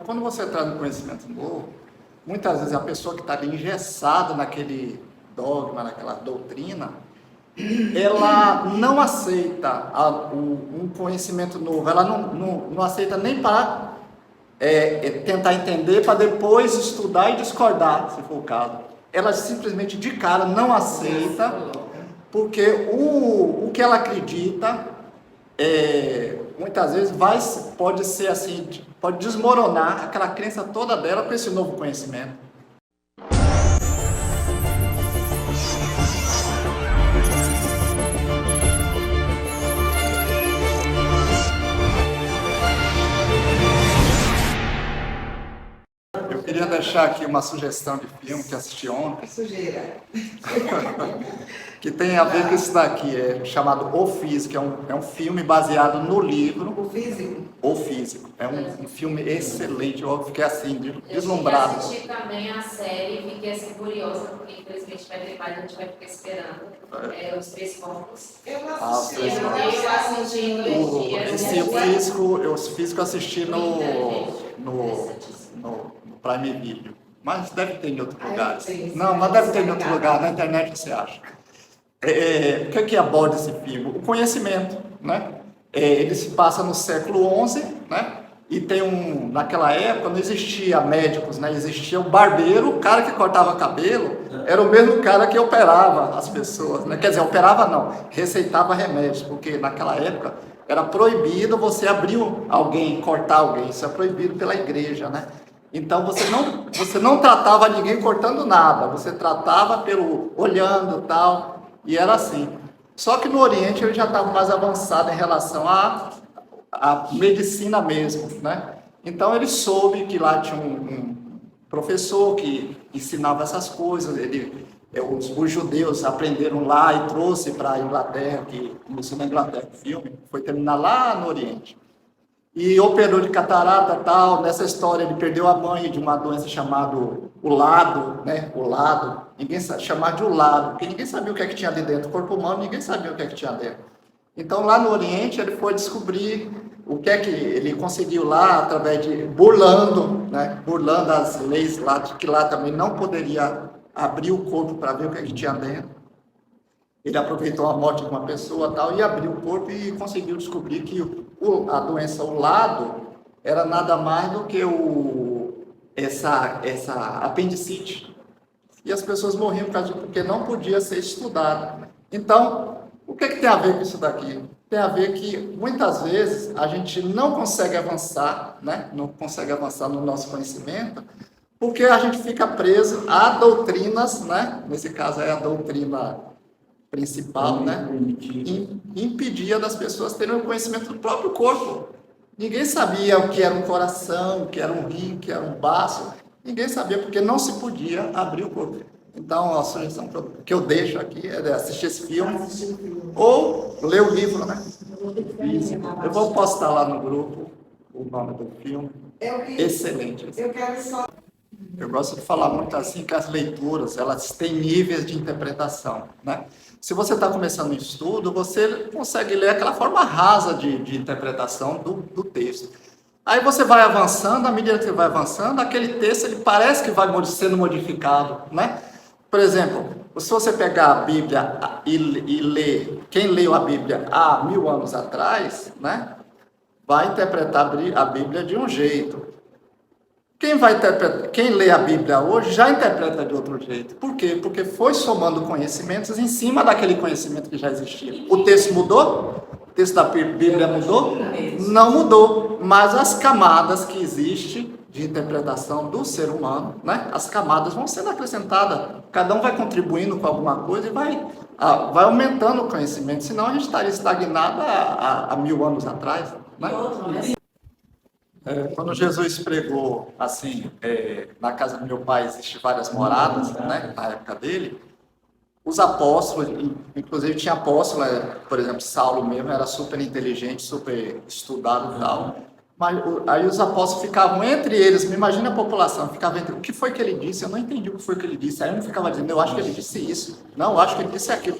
quando você traz um conhecimento novo, muitas vezes a pessoa que está ali engessada naquele dogma, naquela doutrina, ela não aceita um conhecimento novo, ela não aceita nem para tentar entender, para depois estudar e discordar, se for o caso. Ela simplesmente de cara não aceita, porque o que ela acredita, muitas vezes pode ser assim, pode desmoronar aquela crença toda dela com esse novo conhecimento. Eu queria deixar aqui uma sugestão de filme que assisti ontem. Sujeira. Que tem a ver com isso daqui, chamado O Físico, é um filme baseado no livro O Físico? O Físico. É um filme excelente, eu fiquei assim, deslumbrado. Eu assisti também a série e fiquei assim curiosa, porque infelizmente vai ter mais, a gente vai ficar esperando. Os Três Corpos. Eu não assisti. Os Três Eu assisti em 2 dias. O Físico eu assisti no Prime Video. Mas deve ter em outros lugares. Não, mas deve ter em outro lugar, na internet você acha. O que aborda esse filme? O conhecimento, né? Ele se passa no século XI, né? E naquela época não existia médicos, né? Existia o barbeiro, o cara que cortava cabelo, era o mesmo cara que operava as pessoas, né? Quer dizer, operava não, receitava remédios, porque naquela época era proibido você abrir alguém, cortar alguém, isso é proibido pela igreja, né? Então você não tratava ninguém cortando nada, você tratava olhando e tal, e era assim. Só que no Oriente ele já estava mais avançado em relação à medicina mesmo, né? Então ele soube que lá tinha um professor que ensinava essas coisas, os judeus aprenderam lá e trouxe para a Inglaterra, que começou na Inglaterra o filme, foi terminar lá no Oriente. E operou de catarata e tal. Nessa história ele perdeu a mãe de uma doença chamada o lado, né? O lado, ninguém sabe chamar de o lado, porque ninguém sabia o que é que tinha ali dentro. O corpo humano, ninguém sabia o que é que tinha dentro. Então lá no Oriente ele foi descobrir o que é que ele conseguiu lá, através de burlando as leis lá, de que lá também não poderia abrir o corpo para ver o que é que tinha dentro. Ele aproveitou a morte de uma pessoa tal, e abriu o corpo e conseguiu descobrir que a doença, o lado, era nada mais do que essa apendicite. E as pessoas morriam porque não podia ser estudado. Então, o que tem a ver com isso daqui? Tem a ver que, muitas vezes, a gente não consegue avançar, né? Não consegue avançar no nosso conhecimento, porque a gente fica preso a doutrinas, né? Nesse caso é a doutrina principal, né? Impedia das pessoas terem o conhecimento do próprio corpo. Ninguém sabia o que era um coração, o que era um rim, o que era um baço. Ninguém sabia, porque não se podia abrir o corpo. Então, a sugestão que eu deixo aqui é assistir esse filme ou ler o livro, né? Eu vou postar lá no grupo o nome do filme. Excelente. Eu gosto de falar muito assim que as leituras, elas têm níveis de interpretação, né? Se você está começando um estudo, você consegue ler aquela forma rasa de interpretação do texto. Aí você vai avançando, à medida que você vai avançando, aquele texto ele parece que vai sendo modificado, né? Por exemplo, se você pegar a Bíblia e ler, quem leu a Bíblia há 1000 anos atrás, né? Vai interpretar a Bíblia de um jeito. Quem lê a Bíblia hoje já interpreta de outro jeito. Por quê? Porque foi somando conhecimentos em cima daquele conhecimento que já existia. O texto mudou? O texto da Bíblia mudou? Não mudou, mas as camadas que existem de interpretação do ser humano, né? As camadas vão sendo acrescentadas. Cada um vai contribuindo com alguma coisa e vai aumentando o conhecimento. Senão a gente estaria estagnado há 1000 anos atrás, né? Quando Jesus pregou, assim, na casa do meu pai existem várias moradas, né, na época dele, os apóstolos, inclusive tinha apóstolo, por exemplo, Saulo mesmo, era super inteligente, super estudado e tal, mas aí os apóstolos ficavam entre eles, me imagina a população, ficava entre, o que foi que ele disse? Eu não entendi o que foi que ele disse, aí um ficava dizendo, eu acho que ele disse isso, não, eu acho que ele disse aquilo.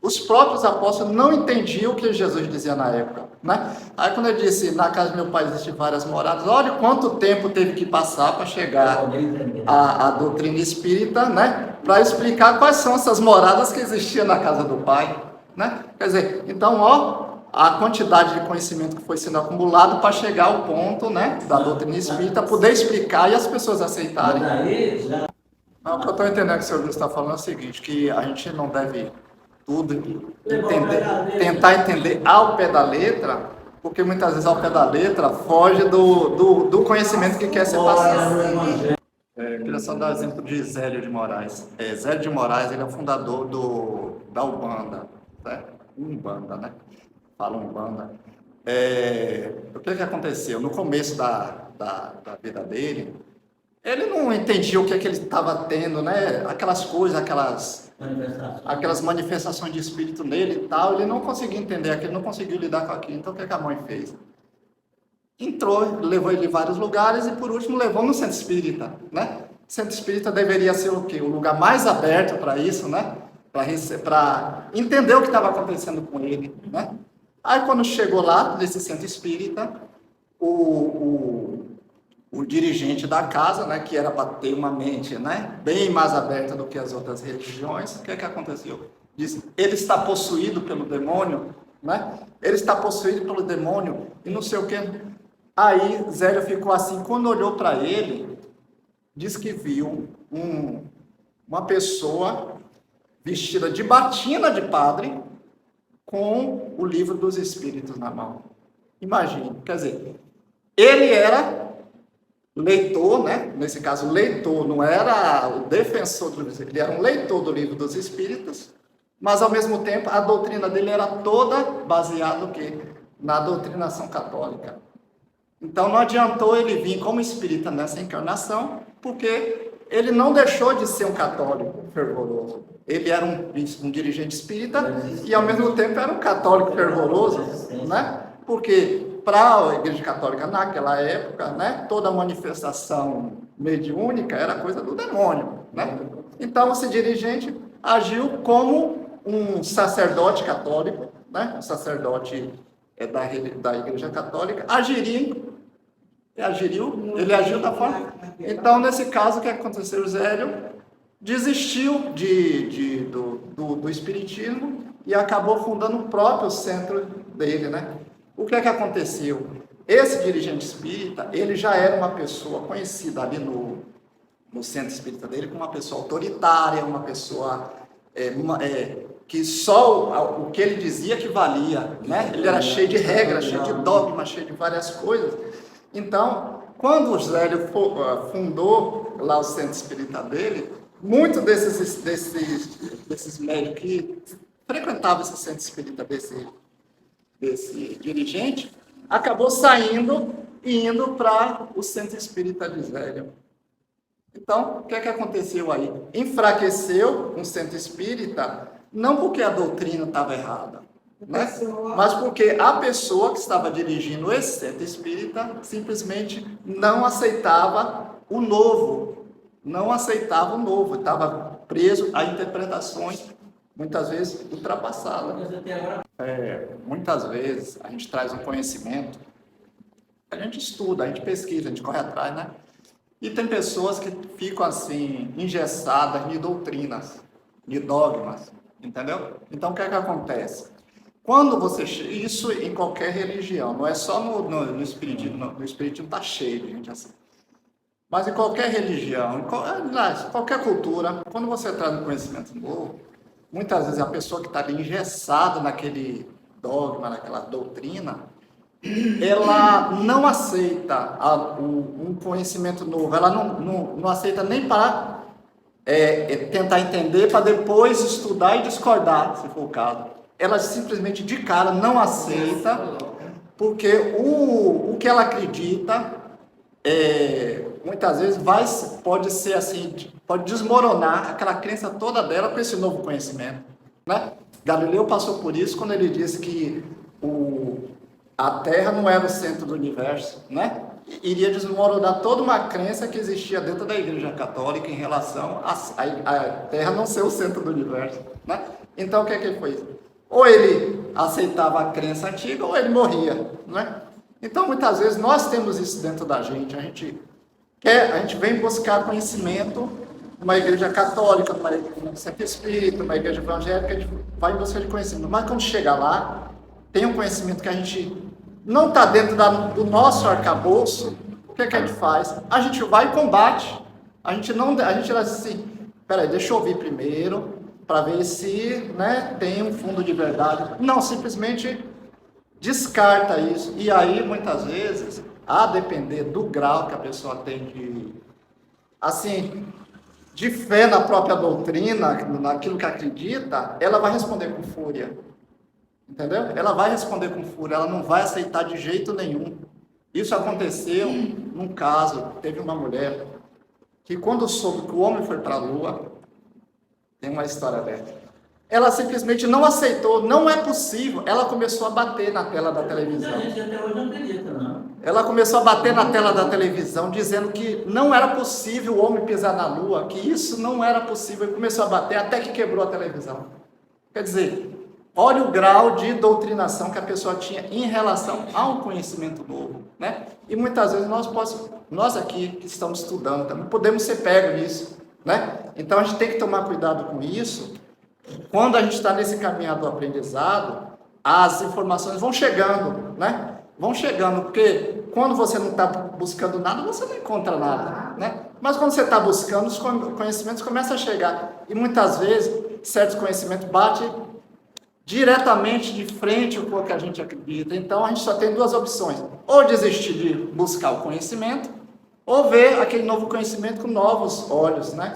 os próprios apóstolos não entendiam o que Jesus dizia na época, né? Aí quando ele disse, na casa do meu pai existem várias moradas, olha quanto tempo teve que passar para chegar a doutrina espírita, né? Para explicar quais são essas moradas que existiam na casa do pai, né? Quer dizer, então, ó, a quantidade de conhecimento que foi sendo acumulado para chegar ao ponto, né, da doutrina espírita, poder explicar e as pessoas aceitarem. Não, o que eu estou entendendo que o senhor Luiz está falando é o seguinte, que a gente não deve tudo entender, tentar entender ao pé da letra, porque muitas vezes ao pé da letra foge do conhecimento que quer ser passado. Eu queria só dar o exemplo de Zélio de Moraes. Zélio de Moraes, ele é o fundador da Umbanda, né? Umbanda, né? Fala Umbanda. O que aconteceu? No começo da vida dele, ele não entendia o que ele estava tendo, né? Aquelas coisas, aquelas manifestações de espírito nele e tal, ele não conseguia entender aquilo, não conseguiu lidar com aquilo. Então, o que a mãe fez? Entrou, levou ele em vários lugares e, por último, levou no centro espírita, né? O centro espírita deveria ser o quê? O lugar mais aberto para isso, né? Para entender o que estava acontecendo com ele, né? Aí, quando chegou lá, nesse centro espírita, o dirigente da casa, né, que era para ter uma mente, né, bem mais aberta do que as outras religiões, o que aconteceu? Disse, ele está possuído pelo demônio, né? Ele está possuído pelo demônio e não sei o que. Aí Zélio ficou assim, quando olhou para ele, disse que viu uma pessoa vestida de batina de padre com o livro dos Espíritos na mão. Imagine, quer dizer, ele era leitor, né? Nesse caso, leitor, não era o defensor do livro, ele era um leitor do livro dos Espíritos, mas ao mesmo tempo a doutrina dele era toda baseada no quê? Na doutrinação católica. Então não adiantou ele vir como espírita nessa encarnação, porque ele não deixou de ser um católico fervoroso. Ele era um dirigente espírita e ao mesmo tempo era um católico fervoroso, né? Porque para a Igreja Católica naquela época, né, toda manifestação mediúnica era coisa do demônio, né? Então esse dirigente agiu como um sacerdote católico, né? Um sacerdote da Igreja Católica, ele agiu da forma. Então, nesse caso, o que aconteceu? O Zélio desistiu do espiritismo e acabou fundando o próprio centro dele, né? O que aconteceu? Esse dirigente espírita, ele já era uma pessoa conhecida ali no centro espírita dele como uma pessoa autoritária, uma pessoa que só o que ele dizia que valia, né? Ele era cheio de regras, cheio de dogmas, cheio de várias coisas. Então, quando o Zélio fundou lá o centro espírita dele, muitos desses médicos que frequentavam esse centro espírita desse dirigente, acabou saindo e indo para o centro espírita de Zélio. Então, o que aconteceu aí? Enfraqueceu um centro espírita, não porque a doutrina estava errada, né? Mas porque a pessoa que estava dirigindo esse centro espírita simplesmente não aceitava o novo, estava preso a interpretações, muitas vezes, ultrapassadas. Muitas vezes a gente traz um conhecimento, a gente estuda, a gente pesquisa, a gente corre atrás, né? E tem pessoas que ficam assim, engessadas de doutrinas, de dogmas, entendeu? Então, o que acontece? Quando você... Isso em qualquer religião, não é só no espiritismo, no espiritismo está cheio de gente assim. Mas em qualquer religião, em qualquer cultura, quando você traz um conhecimento novo, muitas vezes a pessoa que está ali engessada naquele dogma, naquela doutrina, ela não aceita um conhecimento novo, ela não aceita nem para tentar entender, para depois estudar e discordar, se for o caso. Ela simplesmente de cara não aceita, porque o que ela acredita, muitas vezes pode ser assim, pode desmoronar aquela crença toda dela com esse novo conhecimento, né? Galileu passou por isso quando ele disse que a Terra não era o centro do universo, né? iria desmoronar toda uma crença que existia dentro da Igreja Católica em relação a Terra não ser o centro do universo, né? Então, o que é que ele fez? Ou ele aceitava a crença antiga, ou ele morria, né? Então, muitas vezes, nós temos isso dentro da gente. A gente vem buscar conhecimento numa igreja católica, numa igreja centro espírita, numa igreja evangélica, a gente vai em busca de conhecimento. Mas quando chega lá, tem um conhecimento que a gente não está dentro do nosso arcabouço, o que é que a gente faz? A gente vai e combate. A gente diz assim, peraí, deixa eu ouvir primeiro, para ver se, né, tem um fundo de verdade. Não, simplesmente descarta isso. E aí, muitas vezes, a depender do grau que a pessoa tem de fé na própria doutrina, naquilo que acredita, ela vai responder com fúria. Entendeu? Ela vai responder com fúria, ela não vai aceitar de jeito nenhum. Isso aconteceu num caso, teve uma mulher que quando soube que o homem foi para a lua, tem uma história dessa, ela simplesmente não aceitou, não é possível, ela começou a bater na tela da televisão. Até hoje não acredita, não. Ela começou a bater na tela da televisão, dizendo que não era possível o homem pisar na lua, que isso não era possível, e começou a bater até que quebrou a televisão. Quer dizer, olha o grau de doutrinação que a pessoa tinha em relação ao conhecimento novo, né? E muitas vezes nós aqui que estamos estudando também podemos ser pegos nisso, né? Então a gente tem que tomar cuidado com isso. Quando a gente está nesse caminho do aprendizado, as informações vão chegando, né? Vão chegando, porque quando você não está buscando nada, você não encontra nada, né? Mas quando você está buscando, os conhecimentos começam a chegar. E muitas vezes, certos conhecimentos batem diretamente de frente com o que a gente acredita. Então, a gente só tem duas opções. Ou desistir de buscar o conhecimento, ou ver aquele novo conhecimento com novos olhos, né?